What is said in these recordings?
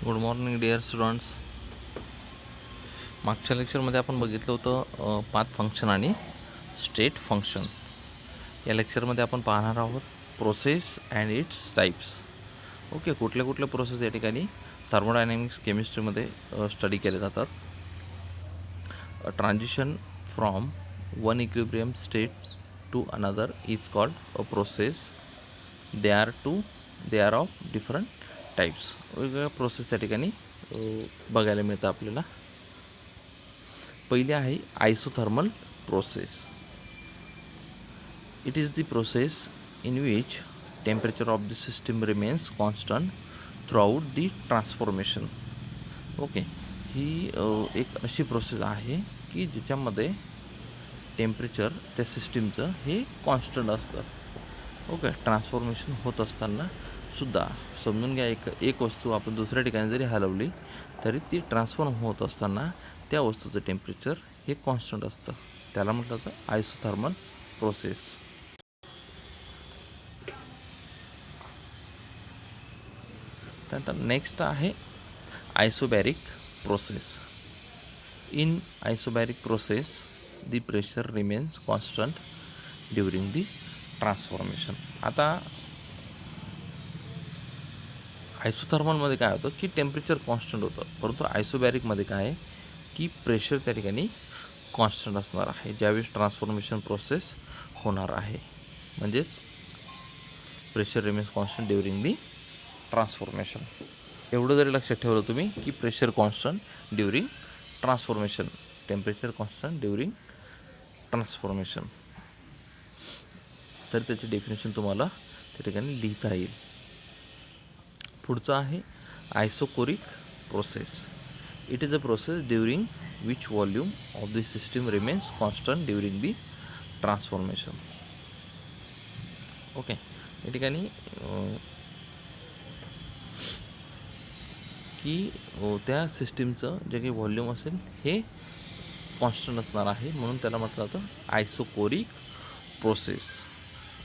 Good morning dear students. मागच्या लेक्चरमध्ये आपण बघितलं होतं पाथ फंक्शन आणि स्टेट फंक्शन. या लेक्चरमध्ये आपण पाहणार आहोत process and it's types. Okay, कुठल्या कुठल्या प्रोसेस या ठिकाणी थर्मोडायनॅमिक्स केमिस्ट्रीमध्ये स्टडी केले जातात. Transition from one equilibrium state to another is called a process. They are of different types. वेगवेगळ्या प्रोसेस त्या ठिकाणी बघायला मिळतं आपल्याला. पहिली आहे isothermal process. It is the process in which temperature of the system remains constant throughout the transformation. Okay, ही एक अशी प्रोसेस आहे की ज्याच्यामध्ये टेम्परेचर त्या सिस्टीमचं हे कॉन्स्टंट असतं. ओके, ट्रान्सफॉर्मेशन होत असताना सुद्धा समजून घ्या, एक वस्तू आपण दुसऱ्या ठिकाणी जरी हलवली तरी ती ट्रान्सफॉर्म होत असताना त्या वस्तूचं टेम्परेचर हे कॉन्स्टंट असतं. त्याला म्हटलं जातं आयसोथर्मल प्रोसेस. त्यानंतर नेक्स्ट आहे isobaric process. In isobaric process the pressure remains constant during the transformation. आता आयसोथर्मलमध्ये काय होतं की टेम्परेचर कॉन्स्टंट होतं, परंतु आयसोबॅरिकमध्ये काय आहे की प्रेशर त्या ठिकाणी कॉन्स्टंट असणार आहे ज्यावेळेस ट्रान्सफॉर्मेशन प्रोसेस होणार आहे. म्हणजेच pressure remains constant during the transformation. एवढं जरी लक्षात ठेवलं तुम्ही की pressure constant during transformation, temperature constant during transformation, तर त्याची डेफिनेशन तुम्हाला त्या ठिकाणी लिहिता येईल. पुढचं आहे isochoric process. It is a process during which volume of the system remains constant during the transformation. Okay, या ठिकाणी की त्या सिस्टीमचं जे काही व्हॉल्यूम असेल हे कॉन्स्टंट असणार आहे, म्हणून त्याला म्हटलं जातं isochoric process.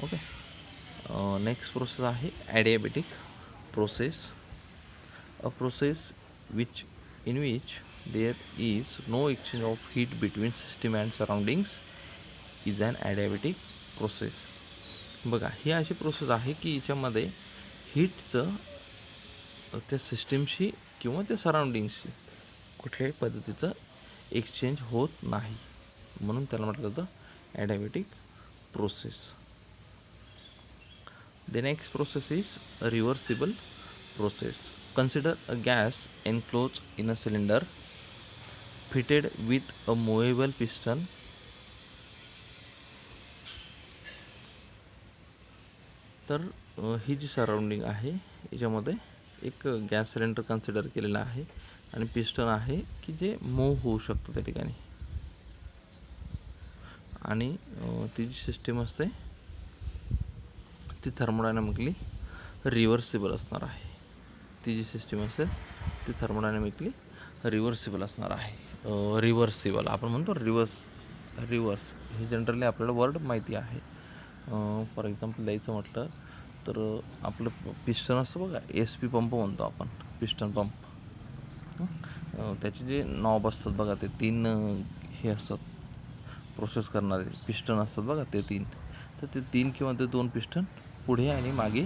Okay, next process आहे adiabatic process. A process in which there is no exchange of heat between system and surroundings is an adiabatic process. बघा, ही अशी प्रोसेस आहे की याच्यामध्ये हीटचं त्या सिस्टीमशी किंवा त्या सराउंडिंग्सशी कुठल्याही पद्धतीचं एक्सचेंज होत नाही, म्हणून त्याला म्हटलं जातं adiabatic process. The next process is a reversible process. Consider a gas enclosed in a cylinder fitted with a movable piston. तर ही जी सराउंडिंग आहे याच्यामध्ये एक गॅस सिलेंडर कन्सिडर केलेला आहे आणि पिस्टन आहे की जे मूव्ह होऊ शकतं त्या ठिकाणी. आणि ती जी सिस्टीम असते ती थर्मोडायनॅमिकली रिव्हर्सिबल असणार आहे. ती जी सिस्टीम असेल ती थर्मोडायनॅमिकली रिव्हर्सिबल असणार आहे. रिव्हर्सिबल आपण म्हणतो रिव्हर्स हे जनरली आपल्याला वर्ड माहिती आहे. फॉर एक्झाम्पल द्यायचं म्हटलं तर आपलं पिस्टन असतं बघा, SP पंप म्हणतो आपण, पिस्टन पंप. त्याचे जे नॉब असतात बघा, ते 3 हे असतात प्रोसेस करणारे पिस्टन असतात बघा, ते 3. तर ते 3 किंवा ते 2 पिस्टन पुढे आणि मागे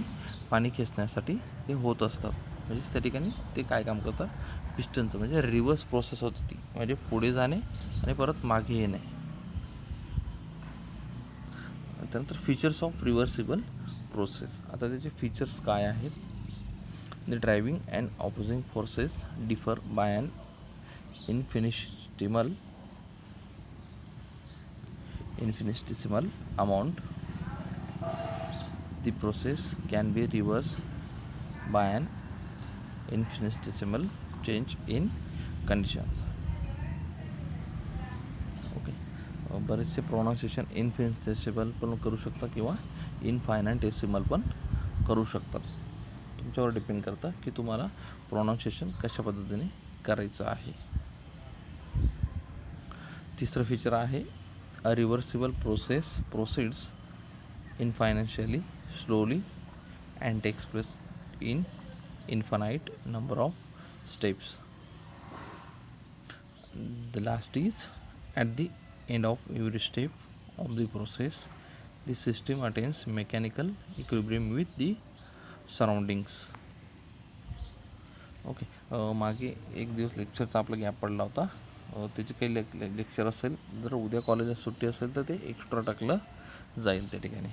पाणी खेचण्यासाठी ते होत असतात. म्हणजेच त्या ठिकाणी ते काय काम करतात, पिस्टनचं म्हणजे रिव्हर्स प्रोसेस होती ती, म्हणजे पुढे जाणे आणि परत मागे येणे. त्यानंतर फीचर्स ऑफ रिव्हर्सिबल प्रोसेस. आता त्याचे फीचर्स काय आहेत. The driving and opposing forces differ by an infinitesimal amount. The process can be reversed by an infinitesimal change in condition. Okay, बरेचसे प्रोनाउन्सिएशन इन्फिनिटेसिमल पण करू शकता किंवा इनफायनाइटेसिमल पण करू शकतात. तुमच्यावर डिपेंड करतं की तुम्हाला प्रोनाउन्सिएशन कशा पद्धतीने करायचं आहे. तिसरं फीचर आहे a reversible process proceeds infinitely slowly and takes place in infinite number of steps. The last is at the end of every step of the process, the system attains mechanical equilibrium with the surroundings. Okay. मागे एक दिवस लेक्चरचा आपला gap पडला होता. त्याचे काही lecture असेल, जर उद्या कॉलेजात सुट्टी असेल तर ते एक्स्ट्रा टाकलं जाईल त्या ठिकाणी.